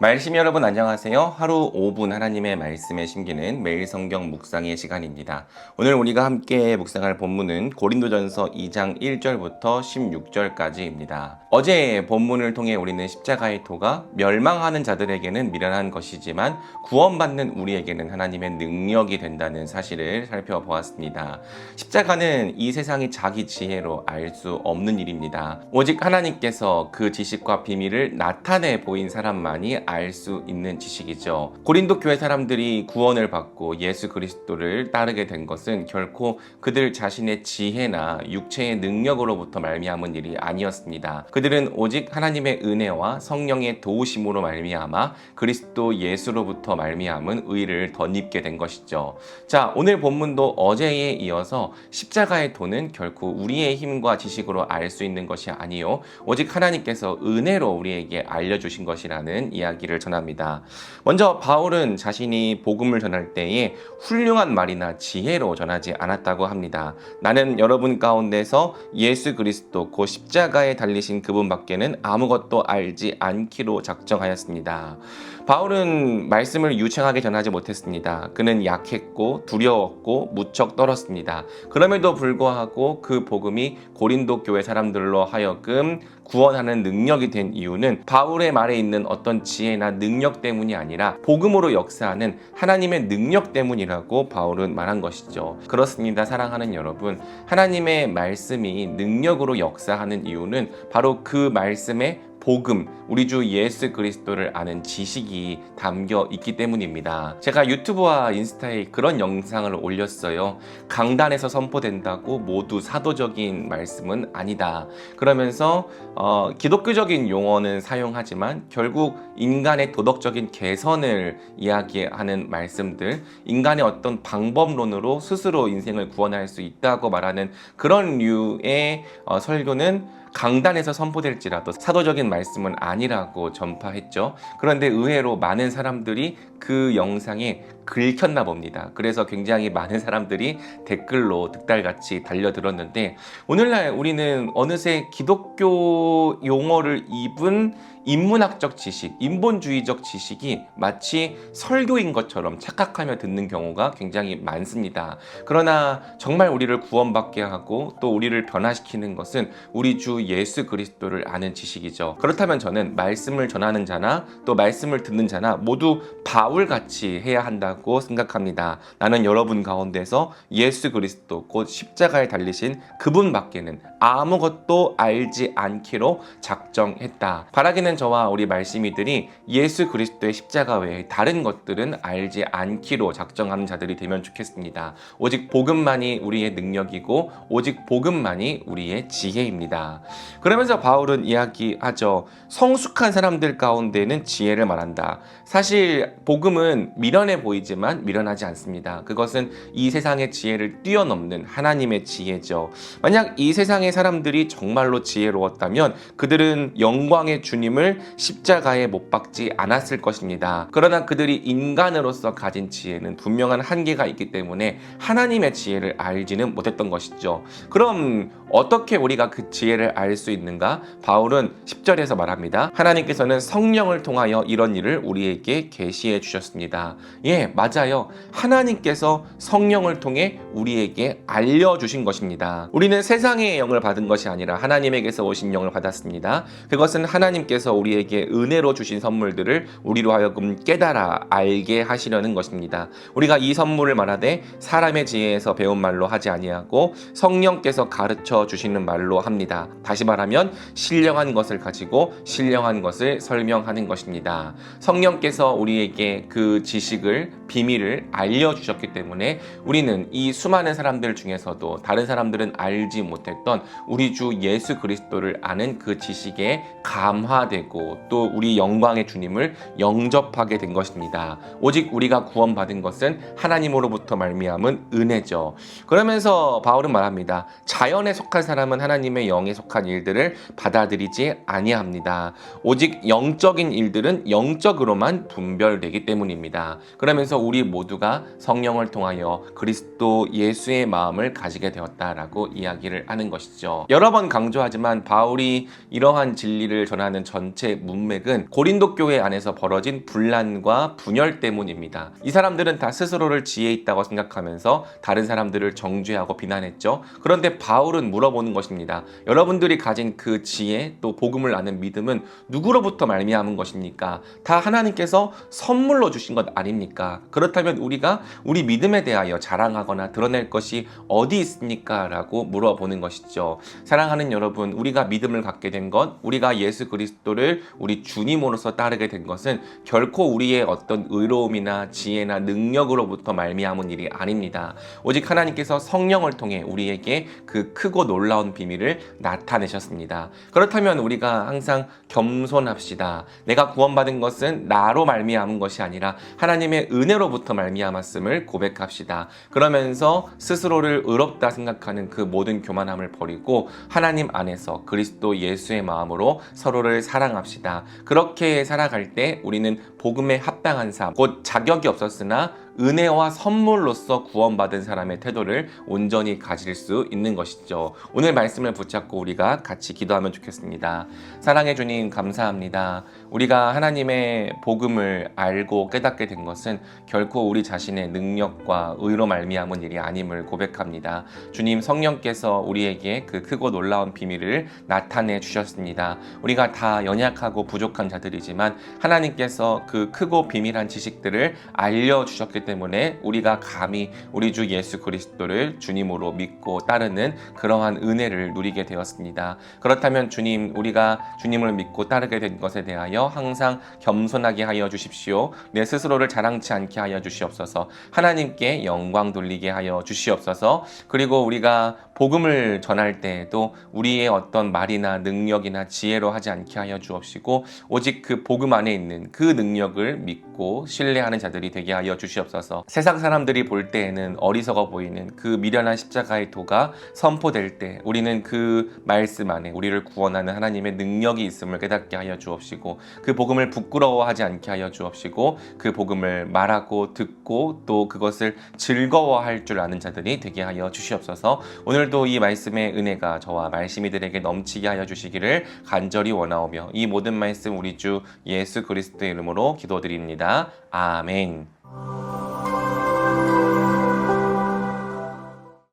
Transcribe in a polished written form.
말씀 여러분 안녕하세요. 하루 5분 하나님의 말씀에 심기는 매일 성경 묵상의 시간입니다. 오늘 우리가 함께 묵상할 본문은 고린도전서 2장 1절부터 16절까지입니다. 어제 본문을 통해 우리는 십자가의 도가 멸망하는 자들에게는 미련한 것이지만 구원받는 우리에게는 하나님의 능력이 된다는 사실을 살펴보았습니다. 십자가는 이 세상이 자기 지혜로 알 수 없는 일입니다. 오직 하나님께서 그 지식과 비밀을 나타내 보인 사람만이 알 수 있는 지식이죠. 고린도 교회 사람들이 구원을 받고 예수 그리스도를 따르게 된 것은 결코 그들 자신의 지혜나 육체의 능력으로부터 말미암은 일이 아니었습니다. 그들은 오직 하나님의 은혜와 성령의 도우심으로 말미암아 그리스도 예수로부터 말미암은 의를 덧입게 된 것이죠. 자, 오늘 본문도 어제에 이어서 십자가의 도는 결코 우리의 힘과 지식으로 알 수 있는 것이 아니요 오직 하나님께서 은혜로 우리에게 알려주신 것이라는 이야기를 전합니다. 먼저 바울은 자신이 복음을 전할 때에 훌륭한 말이나 지혜로 전하지 않았다고 합니다. 나는 여러분 가운데서 예수 그리스도 곧 십자가에 달리신 그분밖에는 아무것도 알지 않기로 작정하였습니다. 바울은 말씀을 유창하게 전하지 못했습니다. 그는 약했고 두려웠고 무척 떨었습니다. 그럼에도 불구하고 그 복음이 고린도 교회 사람들로 하여금 구원하는 능력이 된 이유는 바울의 말에 있는 어떤 지혜나 능력 때문이 아니라 복음으로 역사하는 하나님의 능력 때문이라고 바울은 말한 것이죠. 그렇습니다. 사랑하는 여러분, 하나님의 말씀이 능력으로 역사하는 이유는 바로 그 말씀의 복음, 우리 주 예수 그리스도를 아는 지식이 담겨 있기 때문입니다. 제가 유튜브와 인스타에 그런 영상을 올렸어요. 강단에서 선포된다고 모두 사도적인 말씀은 아니다. 그러면서 기독교적인 용어는 사용하지만 결국 인간의 도덕적인 개선을 이야기하는 말씀들, 인간의 어떤 방법론으로 스스로 인생을 구원할 수 있다고 말하는 그런 류의 설교는 강단에서 선포될지라도 사도적인 말씀은 아니라고 전파했죠. 그런데 의외로 많은 사람들이 그 영상에 긁혔나 봅니다. 그래서 굉장히 많은 사람들이 댓글로 득달같이 달려들었는데 오늘날 우리는 어느새 기독교 용어를 입은 인문학적 지식, 인본주의적 지식이 마치 설교인 것처럼 착각하며 듣는 경우가 굉장히 많습니다. 그러나 정말 우리를 구원받게 하고 또 우리를 변화시키는 것은 우리 주 예수 그리스도를 아는 지식이죠. 그렇다면 저는 말씀을 전하는 자나 또 말씀을 듣는 자나 모두 바울같이 해야 한다고 생각합니다. 나는 여러분 가운데서 예수 그리스도 곧 십자가에 달리신 그분밖에는 아무것도 알지 않기로 작정했다. 바라기는 저와 우리 말씀이들이 예수 그리스도의 십자가 외에 다른 것들은 알지 않기로 작정하는 자들이 되면 좋겠습니다. 오직 복음만이 우리의 능력이고 오직 복음만이 우리의 지혜입니다. 그러면서 바울은 이야기하죠. 성숙한 사람들 가운데는 지혜를 말한다. 사실 복음은 미련해 보이지만 미련하지 않습니다. 그것은 이 세상의 지혜를 뛰어넘는 하나님의 지혜죠. 만약 이 세상의 사람들이 정말로 지혜로웠다면 그들은 영광의 주님을 십자가에 못 박지 않았을 것입니다. 그러나 그들이 인간으로서 가진 지혜는 분명한 한계가 있기 때문에 하나님의 지혜를 알지는 못했던 것이죠. 그럼 어떻게 우리가 그 지혜를 알 수 있는가? 바울은 10절에서 말합니다. 하나님께서는 성령을 통하여 이런 일을 우리에게 계시해 주셨습니다. 예, 맞아요. 하나님께서 성령을 통해 우리에게 알려주신 것입니다. 우리는 세상의 영을 받은 것이 아니라 하나님에게서 오신 영을 받았습니다. 그것은 하나님께서 우리에게 은혜로 주신 선물들을 우리로 하여금 깨달아 알게 하시려는 것입니다. 우리가 이 선물을 말하되 사람의 지혜에서 배운 말로 하지 아니하고 성령께서 가르쳐 주시는 말로 합니다. 다시 말하면 신령한 것을 가지고 신령한 것을 설명하는 것입니다. 성령께서 우리에게 그 지식을 비밀을 알려주셨기 때문에 우리는 이 수많은 사람들 중에서도 다른 사람들은 알지 못했던 우리 주 예수 그리스도를 아는 그 지식에 감화되고 또 우리 영광의 주님을 영접하게 된 것입니다. 오직 우리가 구원받은 것은 하나님으로부터 말미암은 은혜죠. 그러면서 바울은 말합니다. 자연에 속한 사람은 하나님의 영에 속한 일들을 받아들이지 아니합니다. 오직 영적인 일들은 영적으로만 분별되기 때문입니다. 그러면서 그러면서 우리 모두가 성령을 통하여 그리스도 예수의 마음을 가지게 되었다라고 이야기를 하는 것이죠. 여러 번 강조하지만 바울이 이러한 진리를 전하는 전체 문맥은 고린도 교회 안에서 벌어진 분란과 분열 때문입니다. 이 사람들은 다 스스로를 지혜 있다고 생각하면서 다른 사람들을 정죄하고 비난했죠. 그런데 바울은 물어보는 것입니다. 여러분들이 가진 그 지혜 또 복음을 아는 믿음은 누구로부터 말미암은 것입니까? 다 하나님께서 선물로 주신 것 아닙니까? 그렇다면 우리가 우리 믿음에 대하여 자랑하거나 드러낼 것이 어디 있습니까? 라고 물어보는 것이죠. 사랑하는 여러분, 우리가 믿음을 갖게 된 것, 우리가 예수 그리스도를 우리 주님으로서 따르게 된 것은 결코 우리의 어떤 의로움이나 지혜나 능력으로부터 말미암은 일이 아닙니다. 오직 하나님께서 성령을 통해 우리에게 그 크고 놀라운 비밀을 나타내셨습니다. 그렇다면 우리가 항상 겸손합시다. 내가 구원받은 것은 나로 말미암은 것이 아니라 하나님의 은혜로부터 말미암았음을 고백합시다. 그러면서 스스로를 의롭다 생각하는 그 모든 교만함을 버리고 하나님 안에서 그리스도 예수의 마음으로 서로를 사랑합시다. 그렇게 살아갈 때 우리는 복음에 합당한 삶, 곧 자격이 없었으나 은혜와 선물로서 구원받은 사람의 태도를 온전히 가질 수 있는 것이죠. 오늘 말씀을 붙잡고 우리가 같이 기도하면 좋겠습니다. 사랑해 주님 감사합니다. 우리가 하나님의 복음을 알고 깨닫게 된 것은 결코 우리 자신의 능력과 의로 말미암은 일이 아님을 고백합니다. 주님 성령께서 우리에게 그 크고 놀라운 비밀을 나타내 주셨습니다. 우리가 다 연약하고 부족한 자들이지만 하나님께서 그 크고 비밀한 지식들을 알려주셨기 때문에 우리가 감히 우리 주 예수 그리스도를 주님으로 믿고 따르는 그러한 은혜를 누리게 되었습니다. 그렇다면 주님, 우리가 주님을 믿고 따르게 된 것에 대하여 항상 겸손하게 하여 주십시오. 내 스스로를 자랑치 않게 하여 주시옵소서. 하나님께 영광 돌리게 하여 주시옵소서. 그리고 우리가 복음을 전할 때에도 우리의 어떤 말이나 능력이나 지혜로 하지 않게 하여 주옵시고 오직 그 복음 안에 있는 그 능력을 믿고 신뢰하는 자들이 되게 하여 주시옵소서. 세상 사람들이 볼 때에는 어리석어 보이는 그 미련한 십자가의 도가 선포될 때 우리는 그 말씀 안에 우리를 구원하는 하나님의 능력이 있음을 깨닫게 하여 주옵시고 그 복음을 부끄러워하지 않게 하여 주옵시고 그 복음을 말하고 듣고 또 그것을 즐거워할 줄 아는 자들이 되게 하여 주시옵소서. 오늘도 이 말씀의 은혜가 저와 말씀이들에게 넘치게 하여 주시기를 간절히 원하오며 이 모든 말씀 우리 주 예수 그리스도의 이름으로 기도드립니다. 아멘.